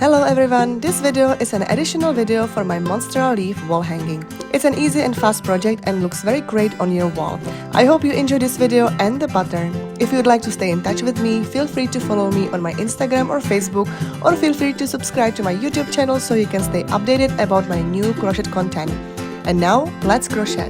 Hello everyone, this video is an additional video for my Monstera leaf wall hanging. It's an easy and fast project and looks very great on your wall. I hope you enjoy this video and the pattern. If you'd like to stay in touch with me, feel free to follow me on my Instagram or Facebook, or feel free to subscribe to my YouTube channel so you can stay updated about my new crochet content. And now, let's crochet!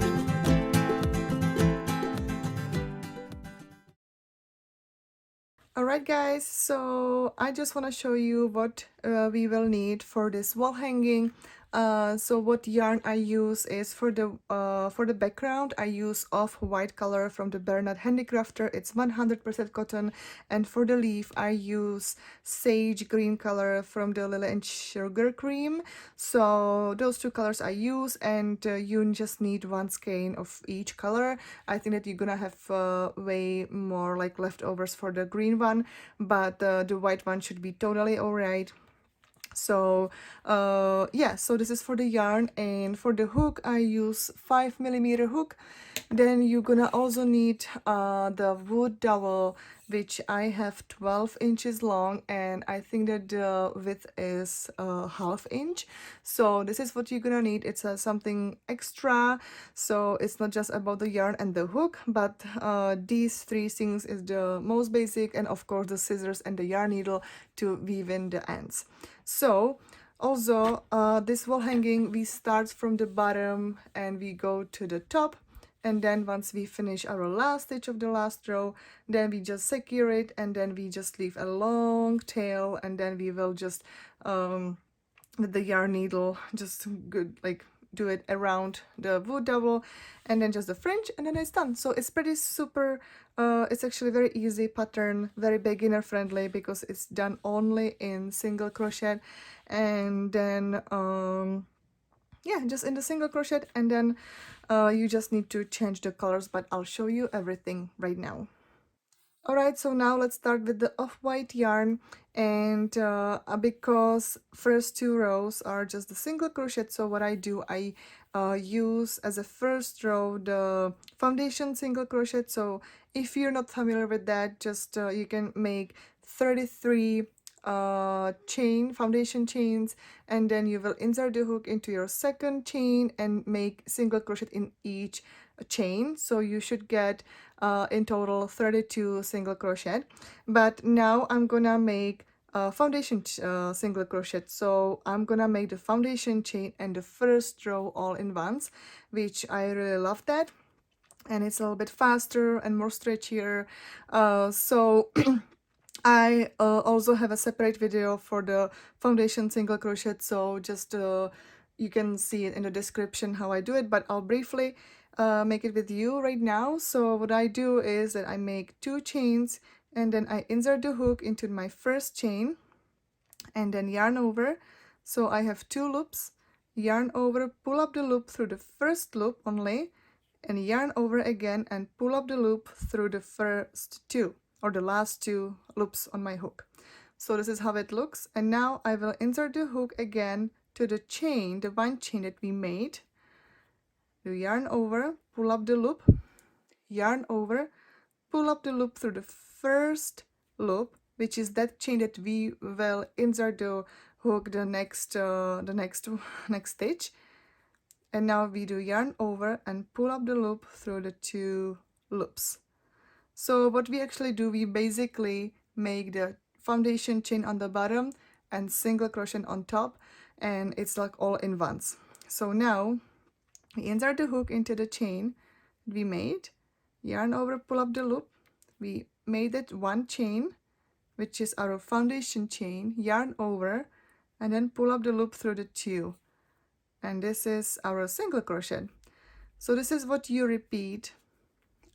Alright guys, so I just want to show you what we will need for this wall hanging. So what yarn I use is for the background I use off-white color from the Bernard Handicrafter. It's 100% cotton, and for the leaf I use sage green color from the Lily and Sugar Cream. So those two colors I use, and you just need one skein of each color. I think that you're gonna have way more like leftovers for the green one, but the white one should be totally alright. So yeah, so this is for the yarn, and for the hook I use 5mm hook. Then you're gonna also need the wood dowel, which I have 12 inches long, and I think that the width is ½ inch. So this is what you're gonna need. It's something extra, so it's not just about the yarn and the hook, but these three things is the most basic, and of course the scissors and the yarn needle to weave in the ends. So also this wall hanging, we start from the bottom and we go to the top, and then once we finish our last stitch of the last row, then we just secure it, and then we just leave a long tail, and then we will just with the yarn needle just good like do it around the wood dowel, and then just the fringe, and then it's done. So it's pretty super it's actually very easy pattern, very beginner friendly, because it's done only in single crochet, and then yeah, just in the single crochet, and then you just need to change the colors, but I'll show you everything right now. Alright, so now let's start with the off-white yarn, and because first two rows are just the single crochet, so what I do, I use as a first row the foundation single crochet. So if you're not familiar with that, just you can make 33 foundation chains, and then you will insert the hook into your second chain and make single crochet in each chain. So you should get in total 32 single crochet. But now I'm gonna make foundation single crochet. So I'm gonna make the foundation chain and the first row all in once, which I really love that, and it's a little bit faster and more stretchier. So I also have a separate video for the foundation single crochet, so just you can see it in the description how I do it, but I'll briefly make it with you right now. So what I do is that I make 2 chains, and then I insert the hook into my first chain, and then yarn over. So I have 2 loops, yarn over, pull up the loop through the first loop only, and yarn over again and pull up the loop through the first 2 or the last 2 loops on my hook. So this is how it looks, and now I will insert the hook again to the chain, the one chain that we made. Do yarn over, pull up the loop, yarn over, pull up the loop through the first loop, which is that chain that we will insert the hook the next next stitch. And now we do yarn over and pull up the loop through the 2 loops. So what we actually do, we basically make the foundation chain on the bottom and single crochet on top, and it's like all in once. So now we insert the hook into the chain we made, yarn over, pull up the loop, we made it 1 chain, which is our foundation chain, yarn over, and then pull up the loop through the 2, and this is our single crochet. So this is what you repeat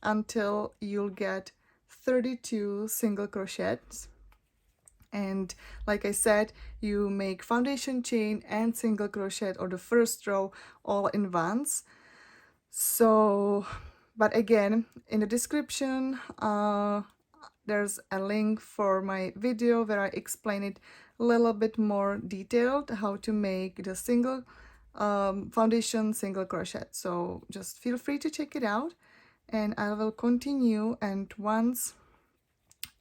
until you'll get 32 single crochets. And like I said, you make foundation chain and single crochet, or the first row, all in once. So but again, in the description there's a link for my video where I explain it a little bit more detailed, how to make the single foundation single crochet. So just feel free to check it out, and I will continue, and once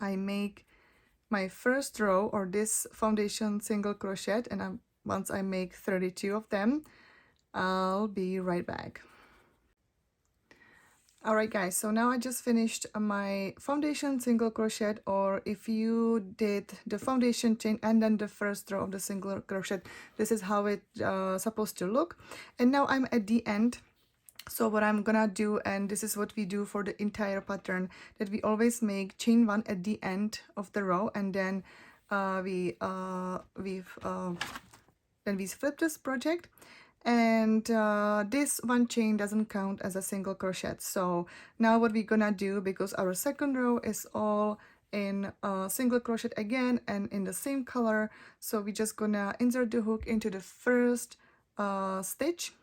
I make my first row or this foundation single crochet, and once I make 32 of them, I'll be right back. Alright guys, so now I just finished my foundation single crochet, or if you did the foundation chain and then the first row of the single crochet, this is how it supposed to look. And now I'm at the end. So what I'm gonna do, and this is what we do for the entire pattern, that we always make chain one at the end of the row, and then we flip this project, and this one chain doesn't count as a single crochet. So now what we're gonna do, because our second row is all in single crochet again and in the same color, so we're just gonna insert the hook into the first stitch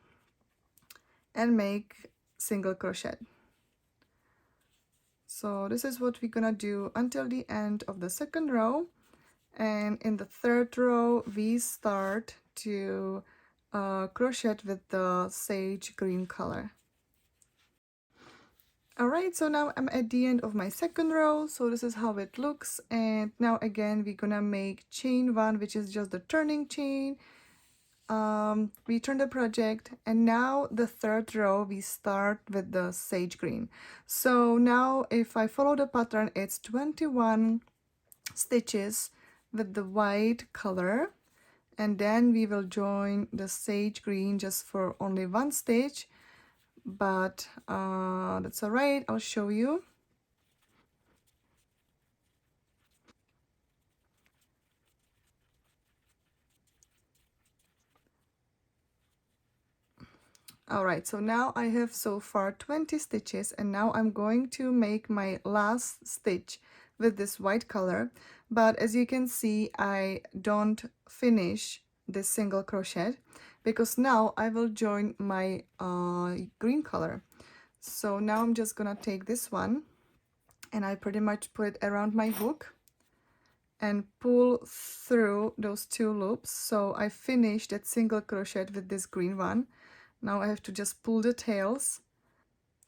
and make single crochet. So this is what we're gonna do until the end of the second row, and in the third row we start to crochet with the sage green color. Alright, so now I'm at the end of my second row, so this is how it looks. And now again we're gonna make chain one, which is just the turning chain. Return the project, and now the third row we start with the sage green. So now if I follow the pattern, it's 21 stitches with the white color, and then we will join the sage green just for only one stitch, but that's all right, I'll show you. Alright, so now I have so far 20 stitches, and now I'm going to make my last stitch with this white color. But as you can see, I don't finish this single crochet because now I will join my green color. So now I'm just gonna take this one, and I pretty much put it around my hook and pull through those two loops. So I finished that single crochet with this green one. Now I have to just pull the tails,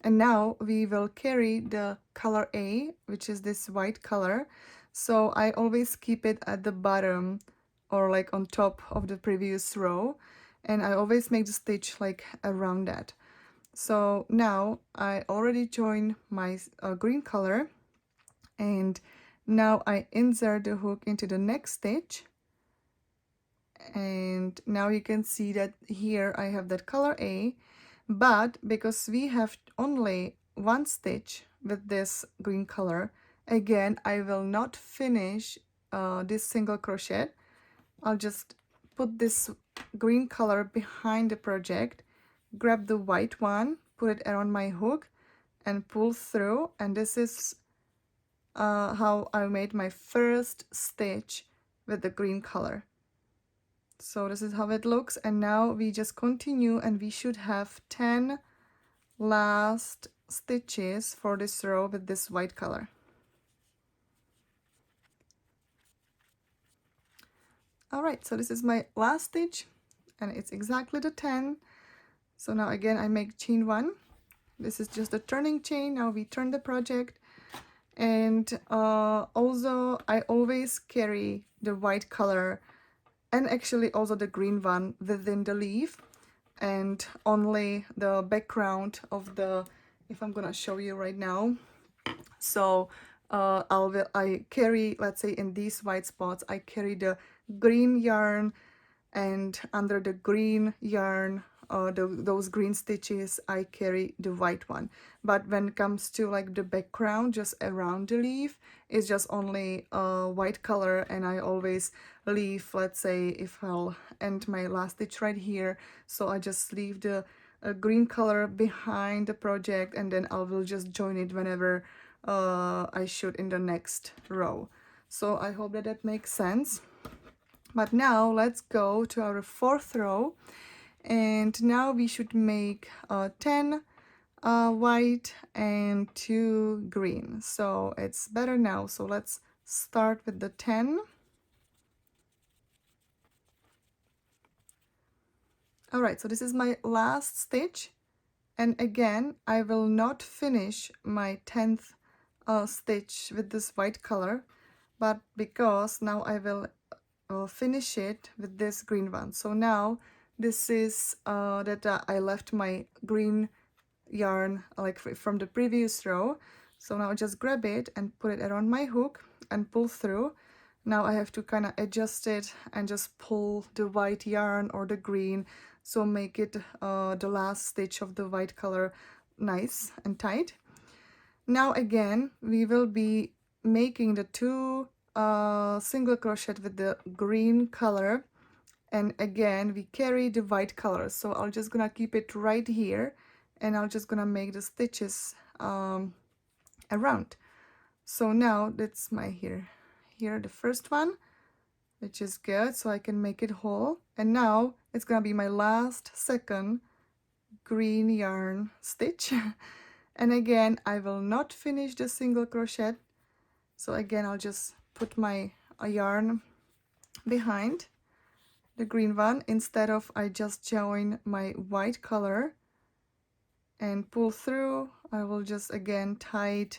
and now we will carry the color A, which is this white color. So I always keep it at the bottom or like on top of the previous row, and I always make the stitch like around that. So now I already joined my green color, and now I insert the hook into the next stitch. And now you can see that here I have that color A, but because we have only one stitch with this green color, again I will not finish this single crochet. I'll just put this green color behind the project, grab the white one, put it around my hook and pull through, and this is how I made my first stitch with the green color. So this is how it looks, and now we just continue, and we should have 10 last stitches for this row with this white color. Alright, so this is my last stitch, and it's exactly the 10. So now again I make chain one. This is just a turning chain. Now we turn the project, and also I always carry the white color and actually also the green one within the leaf, and only the background of the, if I'm gonna show you right now. So I carry, let's say in these white spots, I carry the green yarn, and under the green yarn, those green stitches, I carry the white one. But when it comes to like the background just around the leaf, it's just only white color, and I always leave, let's say if I'll end my last stitch right here, so I just leave the green color behind the project, and then I will just join it whenever I should in the next row. So I hope that that makes sense. But now let's go to our fourth row, and now we should make 10 white and 2 green. So it's better now. So let's start with the 10. All right, so this is my last stitch, and again I will not finish my 10th stitch with this white color but because now I will finish it with this green one. So now this is that I left my green yarn like from the previous row. So now I just grab it and put it around my hook and pull through. Now I have to kind of adjust it and just pull the white yarn or the green, so make it the last stitch of the white color nice and tight. Now again we will be making the two single crochet with the green color, and again we carry the white color, so I'm just gonna keep it right here and I'm just gonna make the stitches around. So now that's my here the first one, which is good, so I can make it whole. And now it's gonna be my last second green yarn stitch. And again I will not finish the single crochet, so again I'll just put my yarn behind the green one. Instead of I just join my white color and pull through, I will just again tie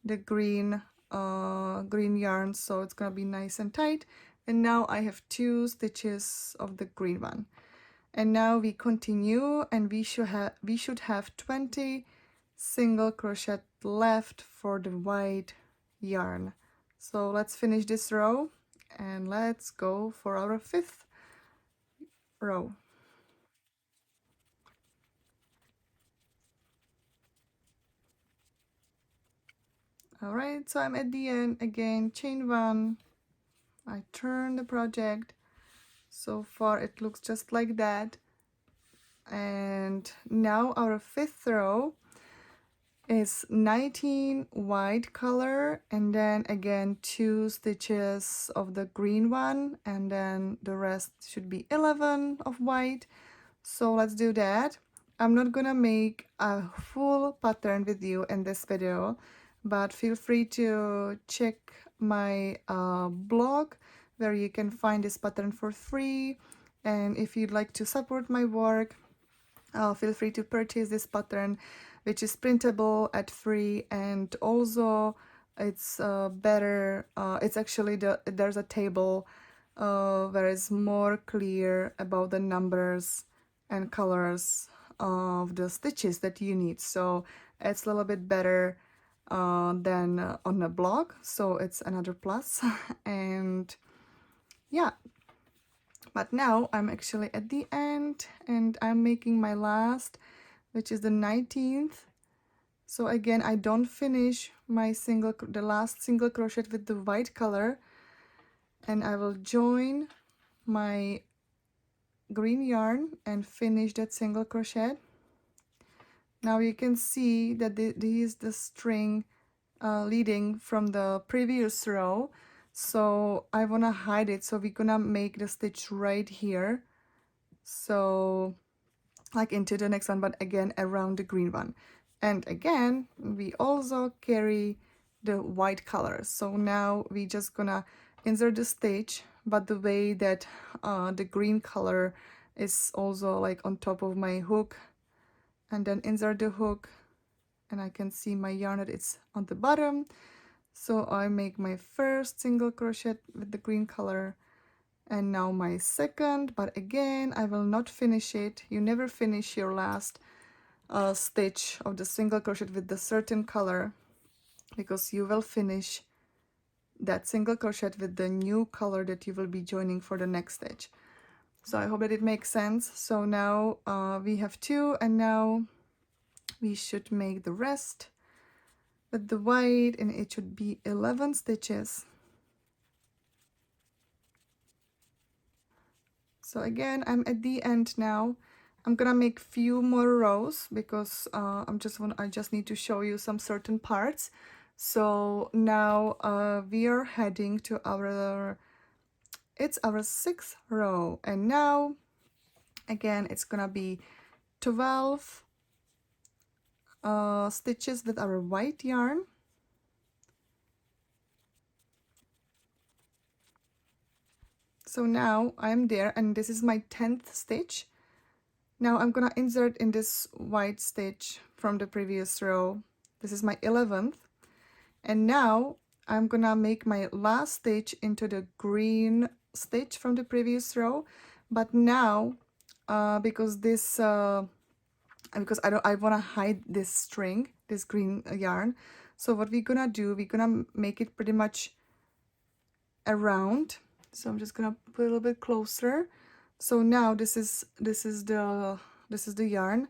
the green yarn, so it's gonna be nice and tight. And now I have 2 stitches of the green one, and now we continue, and we should have 20 single crochet left for the white yarn. So let's finish this row and let's go for our 5th row. All right, so I'm at the end again, chain 1, I turn the project. So far it looks just like that. And now our 5th row is 19 white color, and then again 2 stitches of the green one, and then the rest should be 11 of white. So let's do that. I'm not gonna make a full pattern with you in this video, but feel free to check my blog where you can find this pattern for free. And if you'd like to support my work, feel free to purchase this pattern, which is printable at free, and also it's better, it's actually there's a table where it's more clear about the numbers and colors of the stitches that you need, so it's a little bit better than on the blog, so it's another plus. And yeah, but now I'm actually at the end and I'm making my last, which is the 19th. So again, I don't finish my the last single crochet with the white color, and I will join my green yarn and finish that single crochet. Now you can see that this is the string leading from the previous row, so I want to hide it, so we're gonna make the stitch right here, so like into the next one, but again around the green one. And again we also carry the white color, so now we just gonna insert the stitch, but the way that the green color is also like on top of my hook, and then insert the hook, and I can see my yarn that it's on the bottom. So I make my first single crochet with the green color, and now my second, but again I will not finish it. You never finish your last stitch of the single crochet with the certain color, because you will finish that single crochet with the new color that you will be joining for the next stitch. So I hope that it makes sense. So now we have 2, and now we should make the rest with the white, and it should be 11 stitches. So again, I'm at the end now. I'm gonna make few more rows because I just need to show you some certain parts. So now we are heading to it's our 6th row, and now again it's gonna be 12 stitches with our white yarn. So now I'm there, and this is my 10th stitch. Now I'm gonna insert in this white stitch from the previous row. This is my 11th, and now I'm gonna make my last stitch into the green stitch from the previous row, but now because I want to hide this string, this green yarn, so what we're gonna do, we're gonna make it pretty much around. So I'm just gonna put a little bit closer. So now this is the yarn,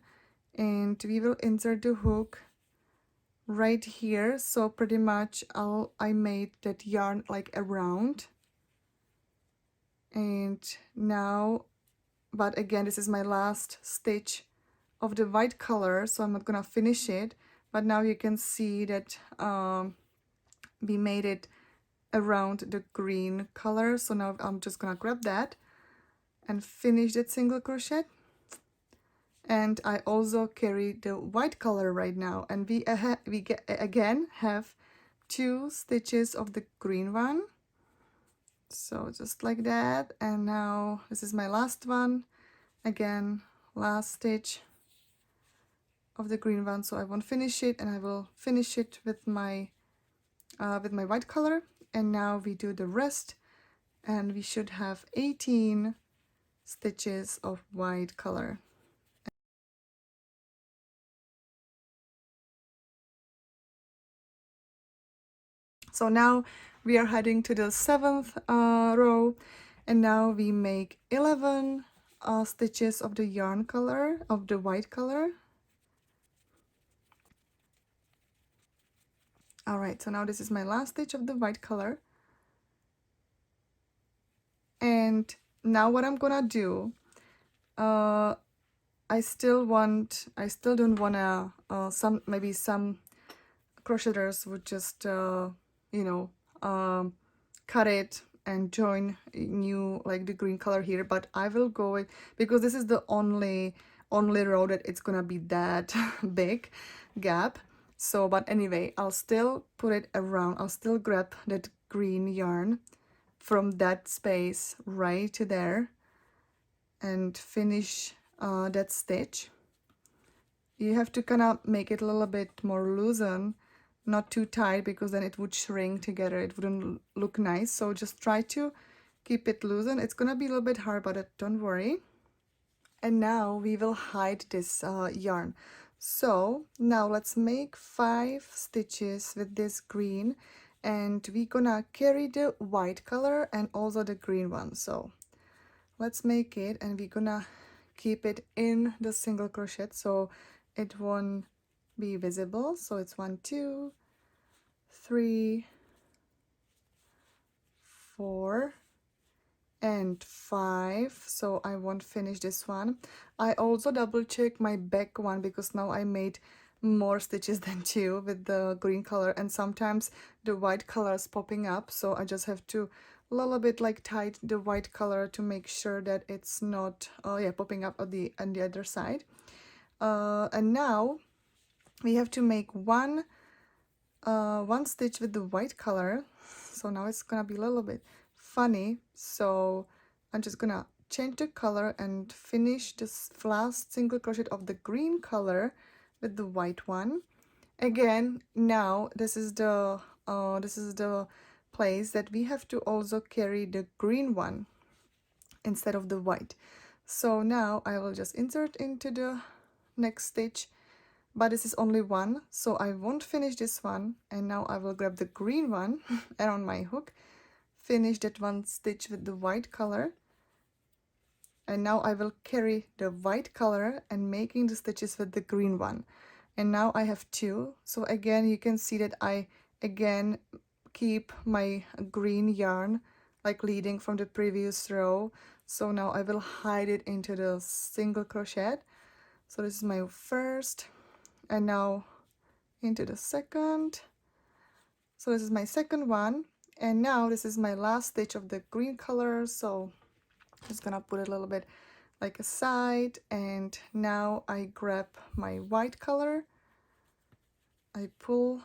and we will insert the hook right here. So pretty much I made that yarn like around, and now, but again, this is my last stitch of the white color, so I'm not gonna finish it, but now you can see that we made it around the green color. So now I'm just gonna grab that and finish that single crochet, and I also carry the white color right now, and we again have 2 stitches of the green one, so just like that. And now this is my last one, again last stitch of the green one, so I won't finish it, and I will finish it with my white color. And now we do the rest, and we should have 18 stitches of white color. So now we are heading to the 7th row, and now we make 11 stitches of the yarn color, of the white color. All right, so now this is my last stitch of the white color. And now what I'm gonna do, I still don't wanna, maybe some crocheters would just, you know, cut it and join new, like the green color here, but I will go with, because this is the only row that it's gonna be that big gap. So, but anyway, I'll still put it around, I'll still grab that green yarn from that space right to there and finish that stitch. You have to kind of make it a little bit more loosen, not too tight, because then it would shrink together, it wouldn't look nice. So just try to keep it loosen. It's gonna be a little bit hard, but don't worry. And now we will hide this yarn. So now let's make 5 stitches with this green, and we're gonna carry the white color and also the green one. So let's make it, and we're gonna keep it in the single crochet so it won't be visible. So it's 1, 2, 3, 4, and 5. So I won't finish this one. I also double check my back one, because now I made more stitches than 2 with the green color, and sometimes the white color is popping up, so I just have to a little bit like tight the white color to make sure that it's not popping up on the other side. And now we have to make one stitch with the white color. So now it's gonna be a little bit funny, so I'm just gonna change the color and finish this last single crochet of the green color with the white one. Again, now this is the place that we have to also carry the green one instead of the white. So now I will just insert into the next stitch, but this is only one, so I won't finish this one. And now I will grab the green one around my hook, finish that one stitch with the white color, and now I will carry the white color and making the stitches with the green one. And now I have 2. So again, you can see that I again keep my green yarn like leading from the previous row. So now I will hide it into the single crochet. So this is my first, and now into the second. So this is my second one, and now this is my last stitch of the green color. So I'm just gonna put it a little bit like aside, and now I grab my white color, I pull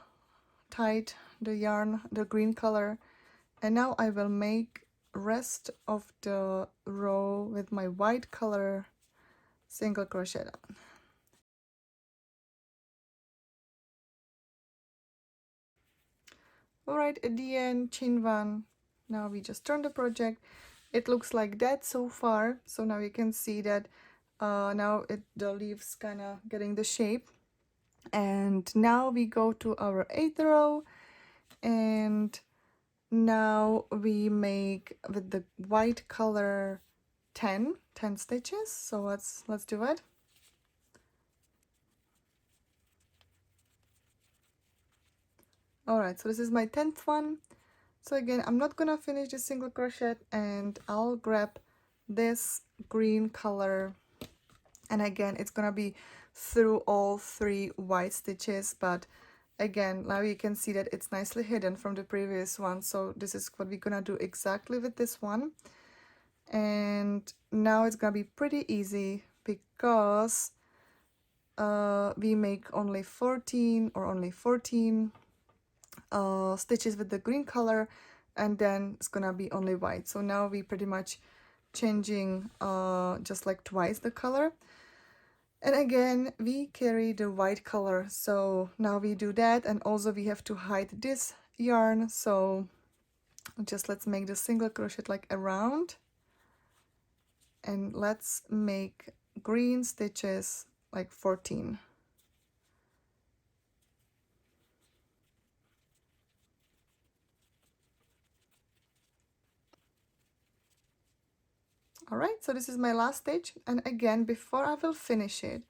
tight the yarn, the green color, and now I will make rest of the row with my white color single crochet down. All right, at the end, chain 1. Now we just turn the project. It looks like that so far. So now you can see that now the leaves kind of getting the shape. And now we go to our 8th row, and now we make with the white color 10 stitches. So let's do it. All right, so this is my 10th one. So again, I'm not gonna finish this single crochet, and I'll grab this green color, and again it's gonna be through all 3 white stitches, but again now you can see that it's nicely hidden from the previous one. So this is what we're gonna do exactly with this one, and now it's gonna be pretty easy because we make only 14 stitches with the green color, and then it's gonna be only white. So now we pretty much changing just like twice the color. And again, we carry the white color, so now we do that, and also we have to hide this yarn. So just let's make the single crochet like around, and let's make green stitches like 14. All right, so this is my last stitch, and again, before I will finish it,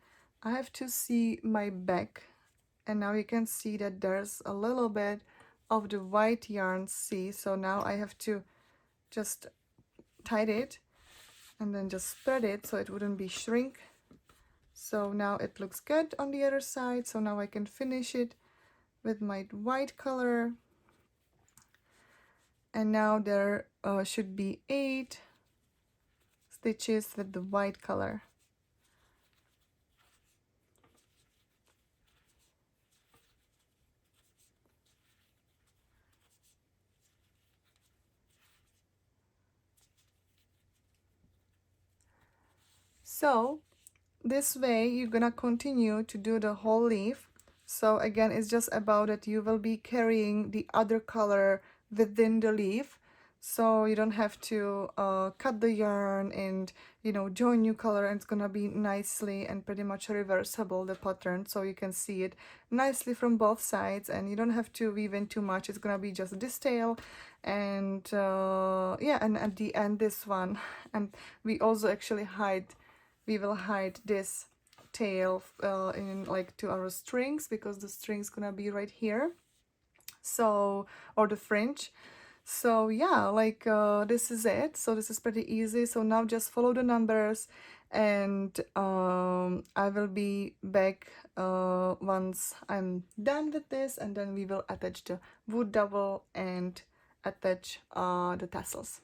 I have to see my back, and now you can see that there's a little bit of the white yarn, see? So now I have to just tie it and then just spread it so it wouldn't be shrink. So now it looks good on the other side, so now I can finish it with my white color, and now there should be 8 stitches with the white color. So this way you're gonna continue to do the whole leaf. So again, it's just about that you will be carrying the other color within the leaf, so you don't have to cut the yarn and join new color, and it's gonna be nicely and pretty much reversible, the pattern, so you can see it nicely from both sides, and you don't have to weave in too much. It's gonna be just this tail, and yeah, and at the end this one. And we also actually we will hide this tail in like to our strings, because the string's gonna be right here, so, or the fringe. So yeah, like this is it. So this is pretty easy. So now just follow the numbers, and I will be back once I'm done with this, and then we will attach the wood dowel and attach the tassels.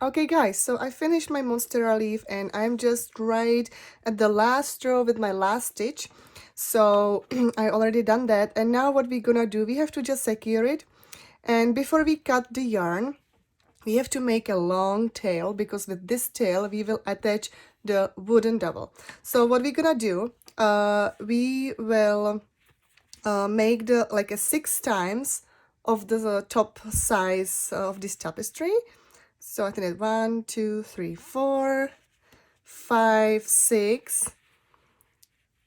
Okay guys, so I finished my Monstera leaf, and I'm just right at the last row with my last stitch. So I already done that, and now what we're gonna do, we have to just secure it. And before we cut the yarn, we have to make a long tail, because with this tail we will attach the wooden dowel. So what we're gonna do, we will make the like a 6 times of the top size of this tapestry. So I think it's 1, 2, 3, 4, 5, 6.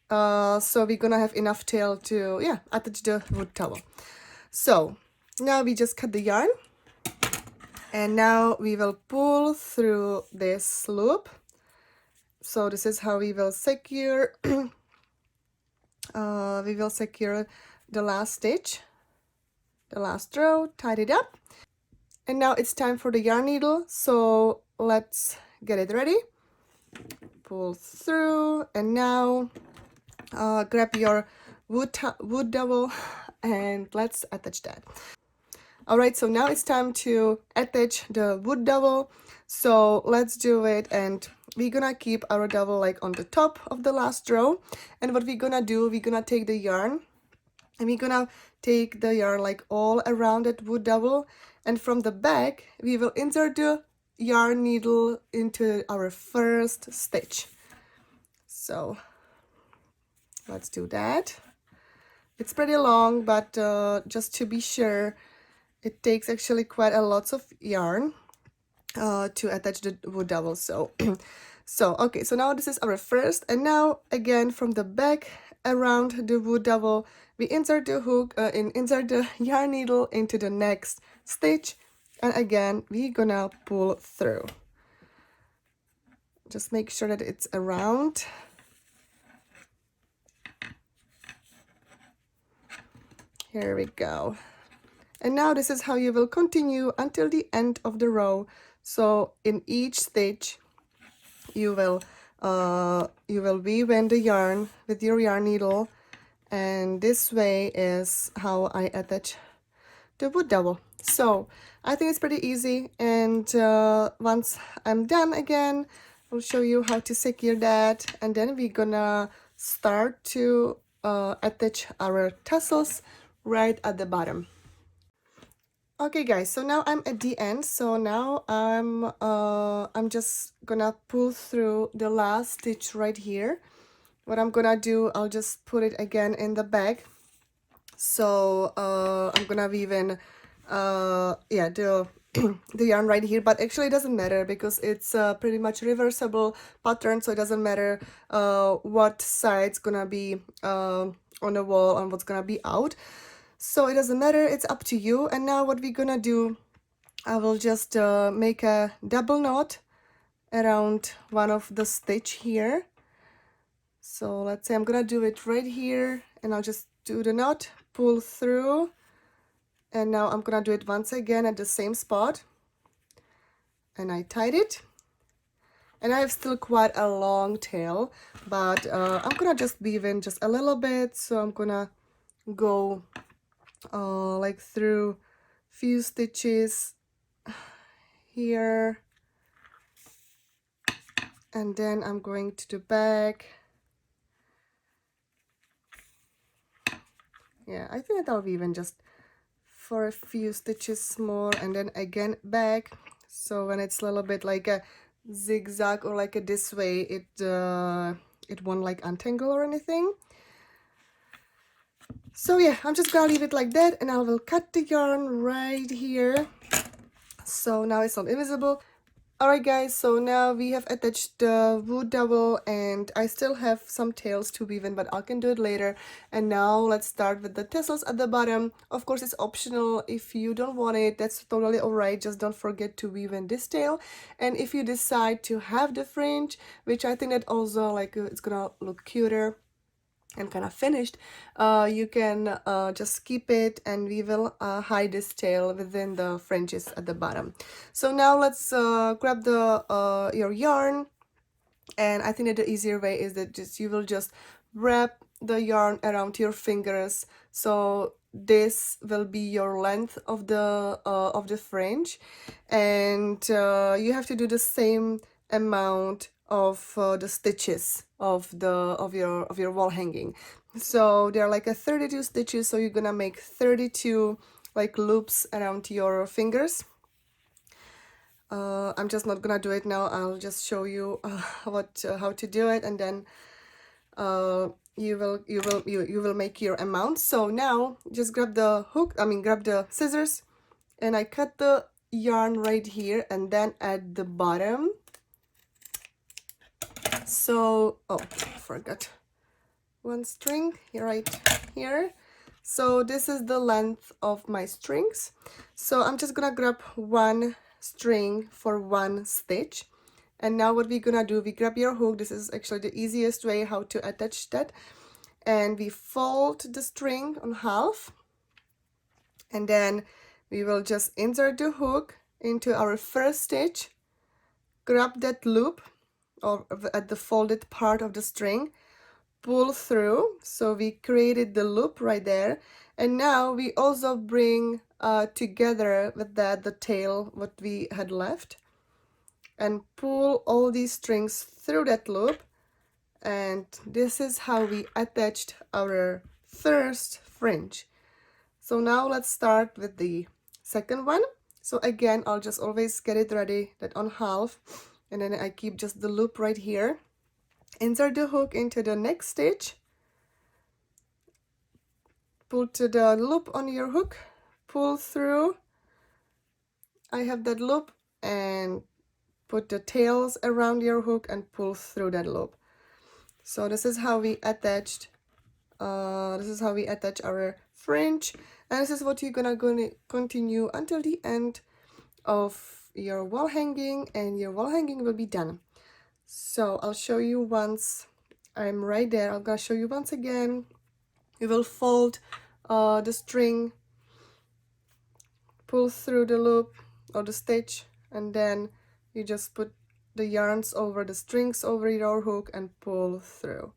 So we're gonna have enough tail to attach the wood towel. So now we just cut the yarn, and now we will pull through this loop. So this is how we will secure the last stitch, the last row, tied it up. And now it's time for the yarn needle, so let's get it ready. Pull through, and now grab your wood dowel and let's attach that. All right, so now it's time to attach the wood dowel, so let's do it. And we're gonna keep our dowel like on the top of the last row, and what we're gonna do, we're gonna take the yarn, and we're gonna take the yarn like all around that wood dowel, and from the back we will insert the yarn needle into our first stitch. So let's do that. It's pretty long, but just to be sure, it takes actually quite a lot of yarn to attach the wood dowel. So okay, so now this is our first, and now again from the back around the wood dowel we insert the hook insert the yarn needle into the next stitch, and again we're gonna pull through. Just make sure that it's around. Here we go. And now this is how you will continue until the end of the row. So in each stitch you will weave in the yarn with your yarn needle, and this way is how I attach the wood dowel. So I think it's pretty easy, and once I'm done again I'll show you how to secure that, and then we're gonna start to attach our tassels right at the bottom. Okay guys, so now I'm at the end. So now I'm just gonna pull through the last stitch right here. What I'm gonna do, I'll just put it again in the bag. So I'm gonna weave in yeah, the the yarn right here, but actually it doesn't matter because it's pretty much reversible pattern, so it doesn't matter what side's gonna be on the wall and what's gonna be out. So it doesn't matter, it's up to you. And now what we're gonna do, I will just make a double knot around one of the stitch here. So let's say I'm gonna do it right here, and I'll just do the knot, pull through, and now I'm gonna do it once again at the same spot, and I tied it. And I have still quite a long tail, but I'm gonna just weave in just a little bit. So I'm gonna go like through few stitches here, and then I'm going to the back. Yeah, I think that I'll weave in just for a few stitches more, and then again back. So when it's a little bit like a zigzag or like a this way, it won't like untangle or anything. So yeah, I'm just gonna leave it like that, and I will cut the yarn right here. So now it's not invisible. Alright guys, so now we have attached the wood dowel, and I still have some tails to weave in, but I can do it later. And now let's start with the tassels at the bottom. Of course it's optional. If you don't want it, that's totally alright. Just don't forget to weave in this tail. And if you decide to have the fringe, which I think that also like it's gonna look cuter and kind of finished, you can just keep it, and we will hide this tail within the fringes at the bottom. So now let's grab the your yarn, and I think that the easier way is that you will just wrap the yarn around your fingers. So this will be your length of the fringe, and you have to do the same amount of the stitches of your wall hanging. So there are like a 32 stitches, so you're gonna make 32 like loops around your fingers. I'm just not gonna do it now. I'll just show you how to do it, and then you will make your amount. So now just grab the hook, grab the scissors, and I cut the yarn right here, and then at the bottom. So oh, I forgot one string right here. So this is the length of my strings. So I'm just gonna grab one string for one stitch. And now what we're gonna do, we grab your hook. This is actually the easiest way how to attach that. And we fold the string on half, and then we will just insert the hook into our first stitch, grab that loop or at the folded part of the string, pull through. So we created the loop right there, and now we also bring together with that the tail what we had left, and pull all these strings through that loop. And this is how we attached our first fringe. So now let's start with the second one. So again, I'll just always get it ready that on half, and then I keep just the loop right here. Insert the hook into the next stitch, put the loop on your hook, pull through, I have that loop, and put the tails around your hook and pull through that loop. So this is how we attach our fringe, and this is what you're gonna continue until the end of your wall hanging, and your wall hanging will be done. So I'll show you once I'm right there. I'm gonna show you once again. You will fold the string, pull through the loop or the stitch, and then you just put the yarns over the strings over your hook and pull through.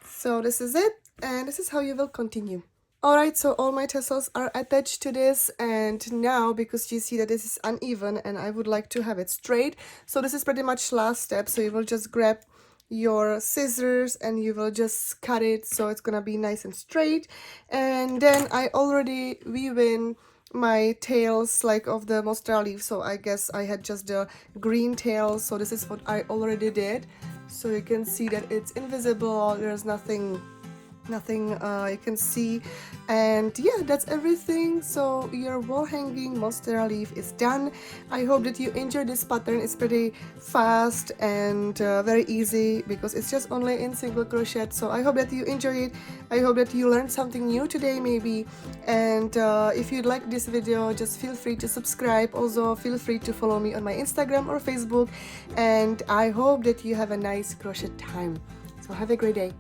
So this is it, and this is how you will continue. Alright, so all my tassels are attached to this, and now because you see that this is uneven and I would like to have it straight, so this is pretty much last step. So you will just grab your scissors and you will just cut it so it's gonna be nice and straight. And then I already weave in my tails like of the Monstera leaf, so I guess I had just the green tails, so this is what I already did. So you can see that it's invisible, there's nothing you can see, and yeah, that's everything. So your wall hanging Monstera leaf is done. I hope that you enjoyed this pattern. It's pretty fast and very easy because it's just only in single crochet. So I hope that you enjoy it. I hope that you learned something new today maybe, and if you like this video, just feel free to subscribe. Also feel free to follow me on my Instagram or Facebook, and I hope that you have a nice crochet time. So have a great day.